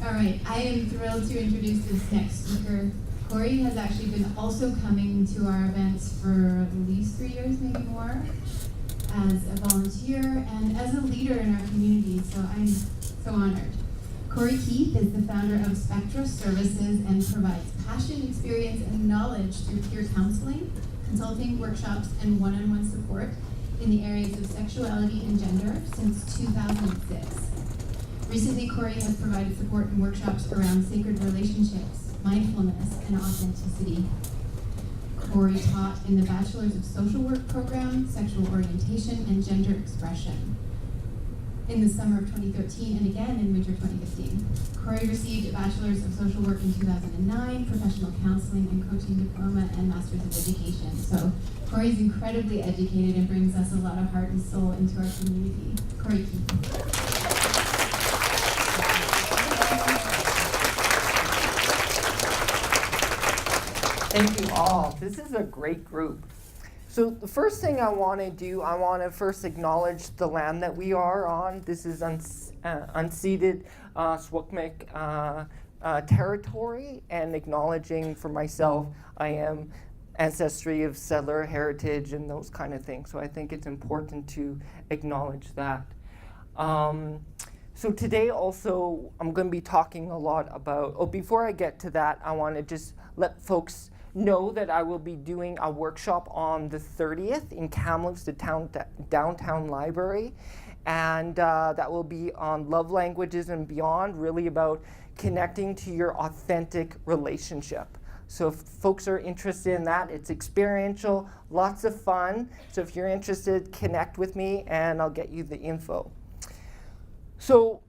All right, I am thrilled to introduce this next speaker. Corey has actually been also coming to our events for at least 3 years, maybe more, as a volunteer and as a leader in our community, so I'm so honored. Corey Keith is the founder of Spectra Services and provides passion, experience, and knowledge through peer counseling, consulting, workshops, and one-on-one support in the areas of sexuality and gender since 2006. Recently, Corey has provided support and workshops around sacred relationships, mindfulness, and authenticity. Corey taught in the Bachelor's of Social Work program, sexual orientation, and gender expression in the summer of 2013 and again in winter 2015. Corey received a Bachelor's of Social Work in 2009, professional counseling and coaching diploma, and Master's of Education. So Corey's incredibly educated and brings us a lot of heart and soul into our community. Corey Keith. Thank you all. This is a great group. So the first thing I want to do, I want to first acknowledge the land that we are on. This is unceded Secwepemc territory, and acknowledging for myself, I am ancestry of settler heritage and those kind of things. So I think it's important to acknowledge that. So today also, I'm going to be talking a lot about, before I get to that, I want to just let folks know that I will be doing a workshop on the 30th in Kamloops, the downtown library. And that will be on love languages and beyond, really about connecting to your authentic relationship. So if folks are interested in that, it's experiential, lots of fun. So if you're interested, connect with me and I'll get you the info. So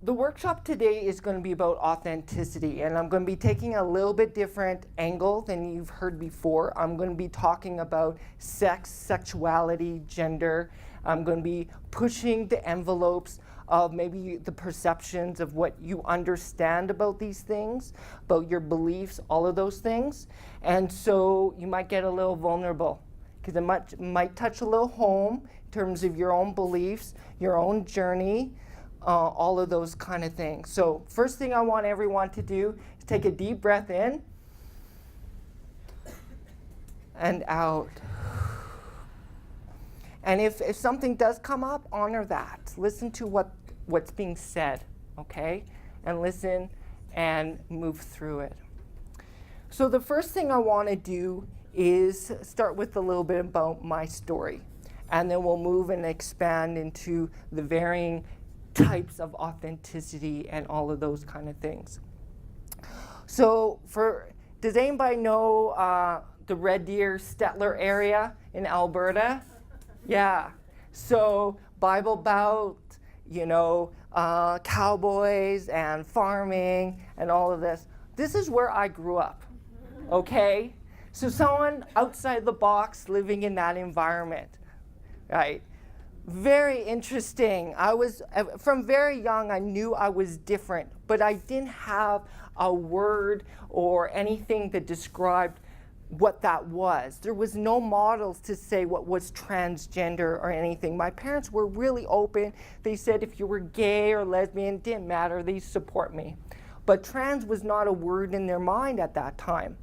the workshop today is going to be about authenticity, and I'm going to be taking a little bit different angle than you've heard before. I'm going to be talking about sex, sexuality, gender. I'm going to be pushing the envelopes of maybe the perceptions of what you understand about these things, about your beliefs, all of those things. And so you might get a little vulnerable because it might touch a little home in terms of your own beliefs, your own journey, all of those kind of things. So first thing I want everyone to do is take a deep breath in and out. And if something does come up, honor that. Listen to what's being said, okay? And listen and move through it. So the first thing I want to do is start with a little bit about my story. And then we'll move and expand into the varying types of authenticity and all of those kind of things. So does anybody know the Red Deer Stettler area in Alberta? Yeah. So Bible Belt, cowboys and farming and all of this. This is where I grew up, okay? So someone outside the box living in that environment, right? Very interesting. From very young, I knew I was different, but I didn't have a word or anything that described what that was. There was no models to say what was transgender or anything. My parents were really open. They said if you were gay or lesbian, it didn't matter, they support me. But trans was not a word in their mind at that time.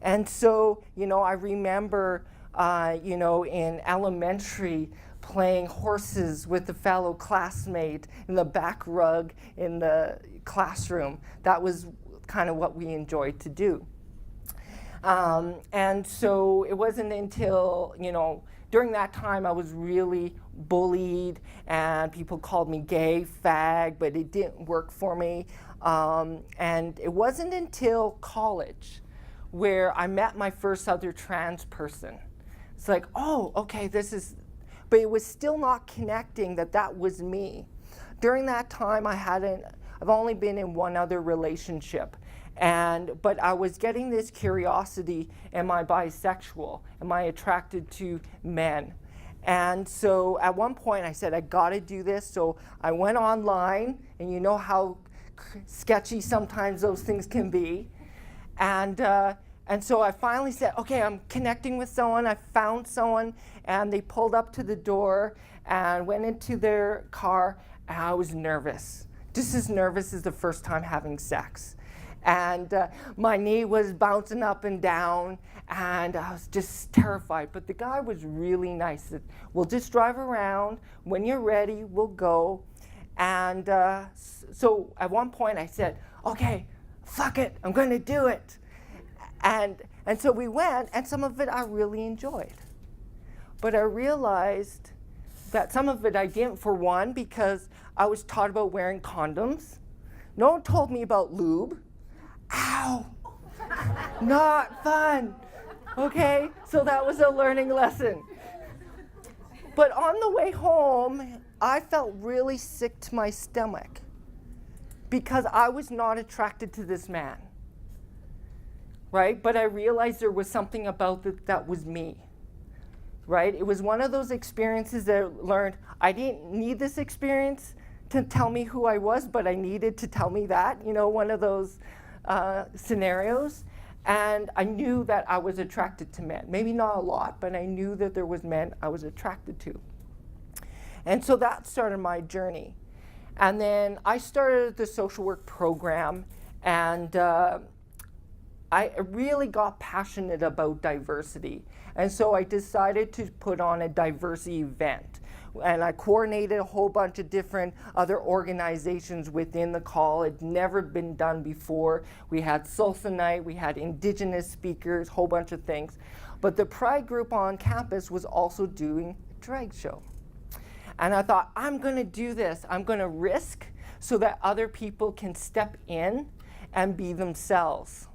And so, I remember, in elementary, playing horses with a fellow classmate in the back rug in the classroom. That was kind of what we enjoyed to do. And so it wasn't until, during that time I was really bullied and people called me gay, fag, but it didn't work for me. And it wasn't until college where I met my first other trans person. It's like, oh, okay, but it was still not connecting that was me. During that time, I've only been in one other relationship, but I was getting this curiosity, am I bisexual? Am I attracted to men? And so at one point I said, I gotta do this. So I went online, and you know how sketchy sometimes those things can be. And so I finally said, okay, I'm connecting with someone. I found someone, and they pulled up to the door and went into their car, and I was nervous. just as nervous as the first time having sex. And my knee was bouncing up and down, and I was just terrified. But the guy was really nice. Said, we'll just drive around. When you're ready, we'll go. And so at one point I said, okay, fuck it, I'm going to do it. And so we went, and some of it I really enjoyed. But I realized that some of it I didn't, for one, because I was taught about wearing condoms. No one told me about lube. Ow! Not fun. Okay, so that was a learning lesson. But on the way home, I felt really sick to my stomach because I was not attracted to this man, right? But I realized there was something about it that was me, right? It was one of those experiences that I learned I didn't need this experience to tell me who I was, but I needed to tell me that, one of those scenarios. And I knew that I was attracted to men. Maybe not a lot, but I knew that there was men I was attracted to. And so that started my journey. And then I started the social work program, and I really got passionate about diversity. And so I decided to put on a diversity event. And I coordinated a whole bunch of different other organizations within the call. It'd never been done before. We had salsa night, we had Indigenous speakers, whole bunch of things. But the Pride group on campus was also doing a drag show. And I thought, I'm gonna do this. I'm gonna risk so that other people can step in and be themselves.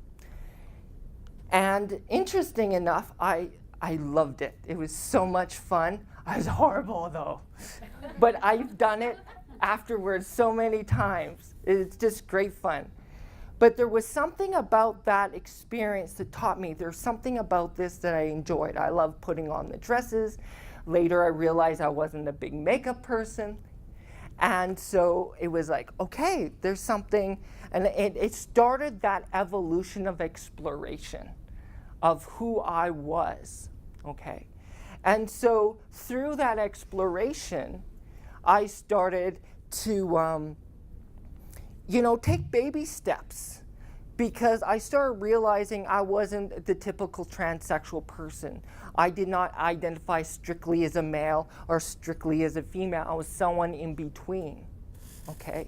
And interesting enough, I loved it. It was so much fun. I was horrible though. But I've done it afterwards so many times. It's just great fun. But there was something about that experience that taught me there's something about this that I enjoyed. I loved putting on the dresses. Later I realized I wasn't a big makeup person. And so it was like, okay, there's something. And it started that evolution of exploration of who I was, okay? And so through that exploration, I started to, take baby steps, because I started realizing I wasn't the typical transsexual person. I did not identify strictly as a male or strictly as a female. I was someone in between, okay?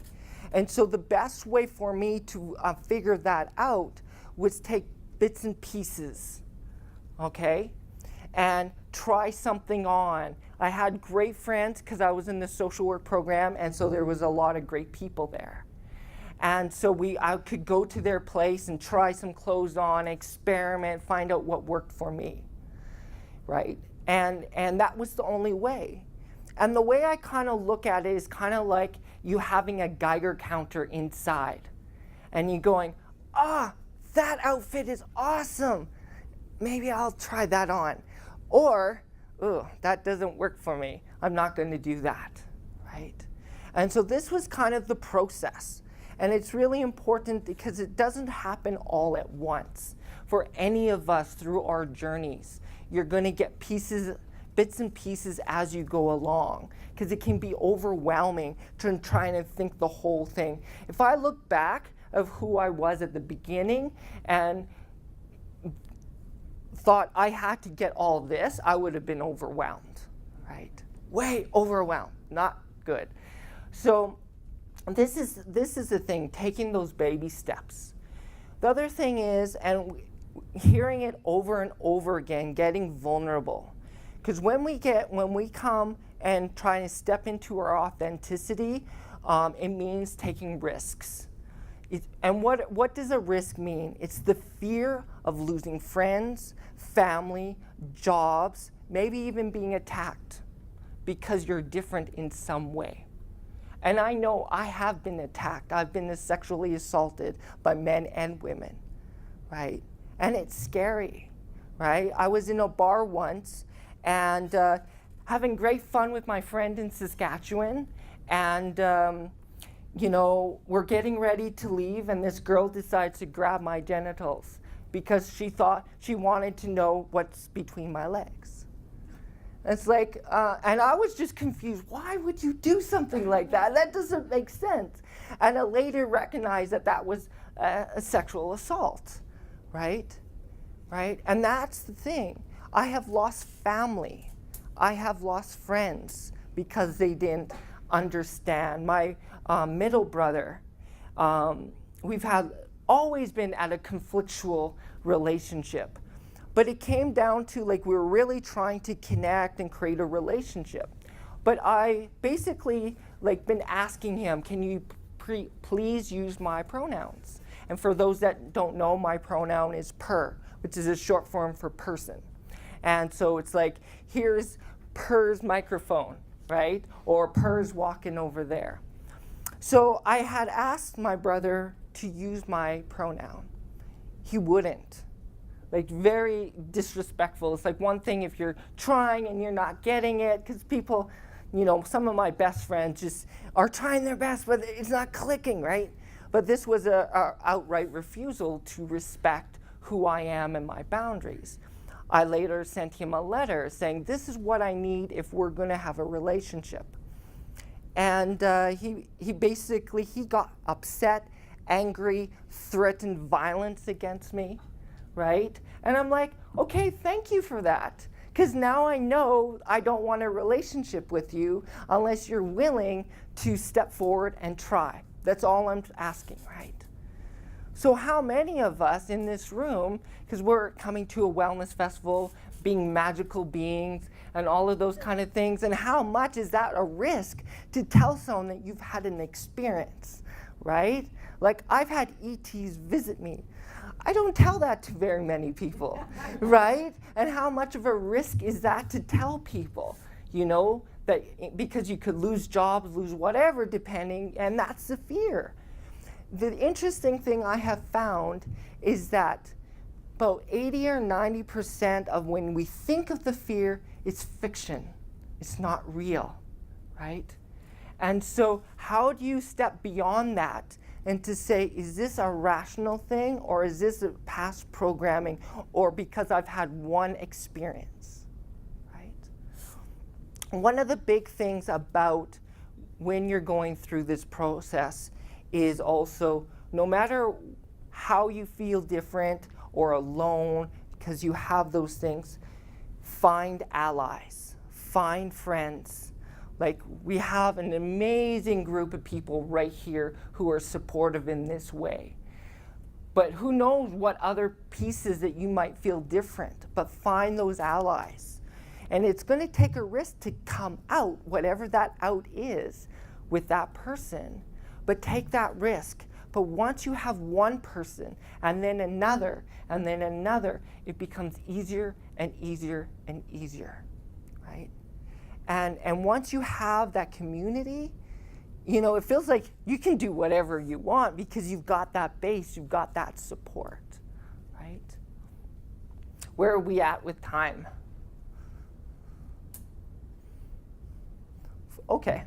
And so the best way for me to figure that out was take bits and pieces, okay? And try something on. I had great friends because I was in the social work program, and so there was a lot of great people there. And so I could go to their place and try some clothes on, experiment, find out what worked for me, right? And that was the only way. And the way I kind of look at it is kind of like you having a Geiger counter inside. And you going, that outfit is awesome. Maybe I'll try that on. Or, that doesn't work for me. I'm not going to do that, right? And so this was kind of the process. And it's really important because it doesn't happen all at once. For any of us through our journeys, you're going to get bits and pieces as you go along, because it can be overwhelming trying to think the whole thing. If I look back of who I was at the beginning and thought I had to get all this, I would have been overwhelmed, right? Way overwhelmed, not good. So this is the thing, taking those baby steps. The other thing is, and hearing it over and over again, getting vulnerable. Because when we come and try to step into our authenticity, it means taking risks. And what does a risk mean? It's the fear of losing friends, family, jobs, maybe even being attacked because you're different in some way. And I know I have been attacked. I've been sexually assaulted by men and women, right? And it's scary, right? I was in a bar once and having great fun with my friend in Saskatchewan, and we're getting ready to leave, and this girl decides to grab my genitals because she thought she wanted to know what's between my legs. It's like, and I was just confused. Why would you do something like that? That doesn't make sense. And I later recognized that that was a sexual assault, right? Right? And that's the thing. I have lost family. I have lost friends because they didn't understand. My middle brother, we've always been at a conflictual relationship. But it came down to like we were really trying to connect and create a relationship. But I basically like been asking him, can you please use my pronouns? And for those that don't know, my pronoun is per, which is a short form for person. And so it's like, here's Per's microphone, right? Or Per's walking over there. So I had asked my brother to use my pronoun. He wouldn't. Like very disrespectful. It's like one thing if you're trying and you're not getting it, because people, you know, some of my best friends just are trying their best, but it's not clicking, right? But this was a outright refusal to respect who I am and my boundaries. I later sent him a letter saying, this is what I need if we're going to have a relationship. And he basically got upset, angry, threatened violence against me, right? And I'm like, okay, thank you for that. Because now I know I don't want a relationship with you unless you're willing to step forward and try. That's all I'm asking, right? So how many of us in this room, because we're coming to a wellness festival, being magical beings and all of those kind of things, and how much is that a risk to tell someone that you've had an experience, right? Like I've had ETs visit me. I don't tell that to very many people, right? And how much of a risk is that to tell people, you know, that because you could lose jobs, lose whatever, depending, and that's the fear. The interesting thing I have found is that about 80 or 90% of when we think of the fear, it's fiction. It's not real, right? And so how do you step beyond that and to say, is this a rational thing or is this a past programming or because I've had one experience, right? One of the big things about when you're going through this process is also, no matter how you feel different or alone, because you have those things, find allies, find friends. Like we have an amazing group of people right here who are supportive in this way. But who knows what other pieces that you might feel different, but find those allies. And it's going to take a risk to come out, whatever that out is, with that person. But take that risk. But once you have one person and then another and then another, it becomes easier and easier and easier, right? And once you have that community, you know, it feels like you can do whatever you want because you've got that base, you've got that support, right? Where are we at with time? Okay.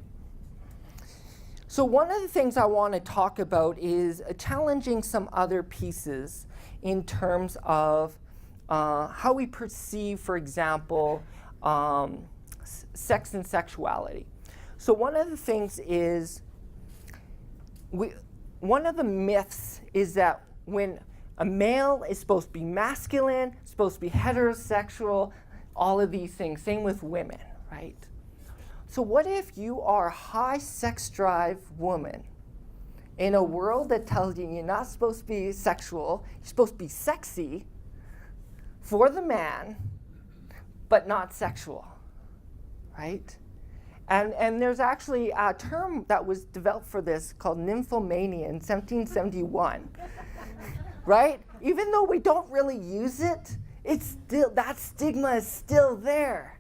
So one of the things I want to talk about is challenging some other pieces in terms of how we perceive, for example, sex and sexuality. So one of the things is, one of the myths is that when a male is supposed to be masculine, supposed to be heterosexual, all of these things, same with women, right? So what if you are a high sex drive woman in a world that tells you you're not supposed to be sexual, you're supposed to be sexy for the man, but not sexual, right? And there's actually a term that was developed for this called nymphomania in 1771, right? Even though we don't really use it, it's still, that stigma is still there.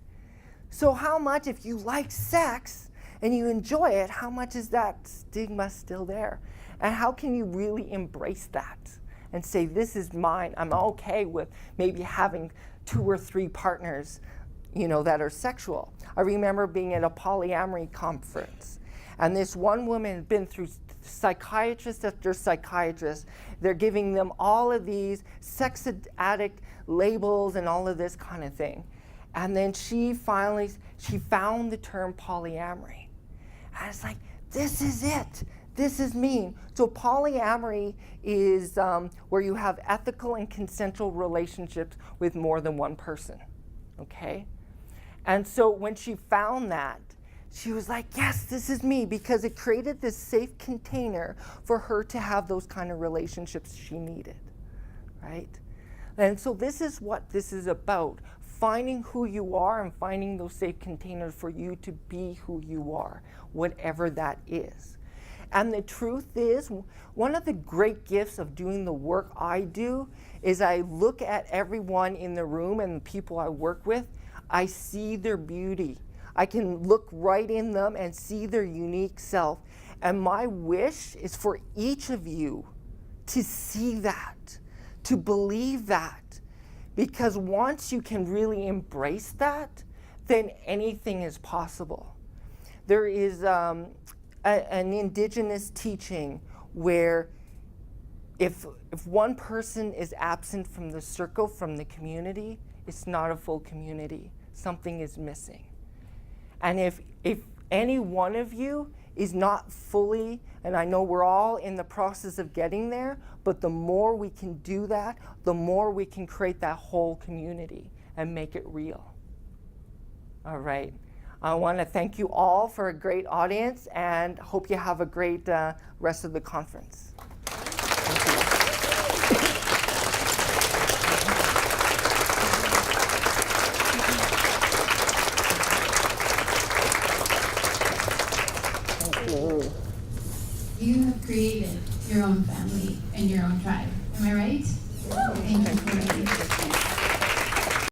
So how much, if you like sex and you enjoy it, how much is that stigma still there? And how can you really embrace that and say, this is mine, I'm okay with maybe having 2 or 3 partners, you know, that are sexual. I remember being at a polyamory conference, and this one woman had been through psychiatrist after psychiatrist. They're giving them all of these sex addict labels and all of this kind of thing. And then she found the term polyamory. And it's like, this is it. This is me. So polyamory is where you have ethical and consensual relationships with more than one person, okay? And so when she found that, she was like, yes, this is me, because it created this safe container for her to have those kind of relationships she needed, right? And so this is what this is about, finding who you are and finding those safe containers for you to be who you are, whatever that is. And the truth is, one of the great gifts of doing the work I do is I look at everyone in the room and the people I work with, I see their beauty. I can look right in them and see their unique self. And my wish is for each of you to see that, to believe that. Because once you can really embrace that, then anything is possible. There is an indigenous teaching where if one person is absent from the circle, from the community, it's not a full community. Something is missing. And if any one of you is not fully, and I know we're all in the process of getting there, but the more we can do that, the more we can create that whole community and make it real. All right. I want to thank you all for a great audience and hope you have a great rest of the conference.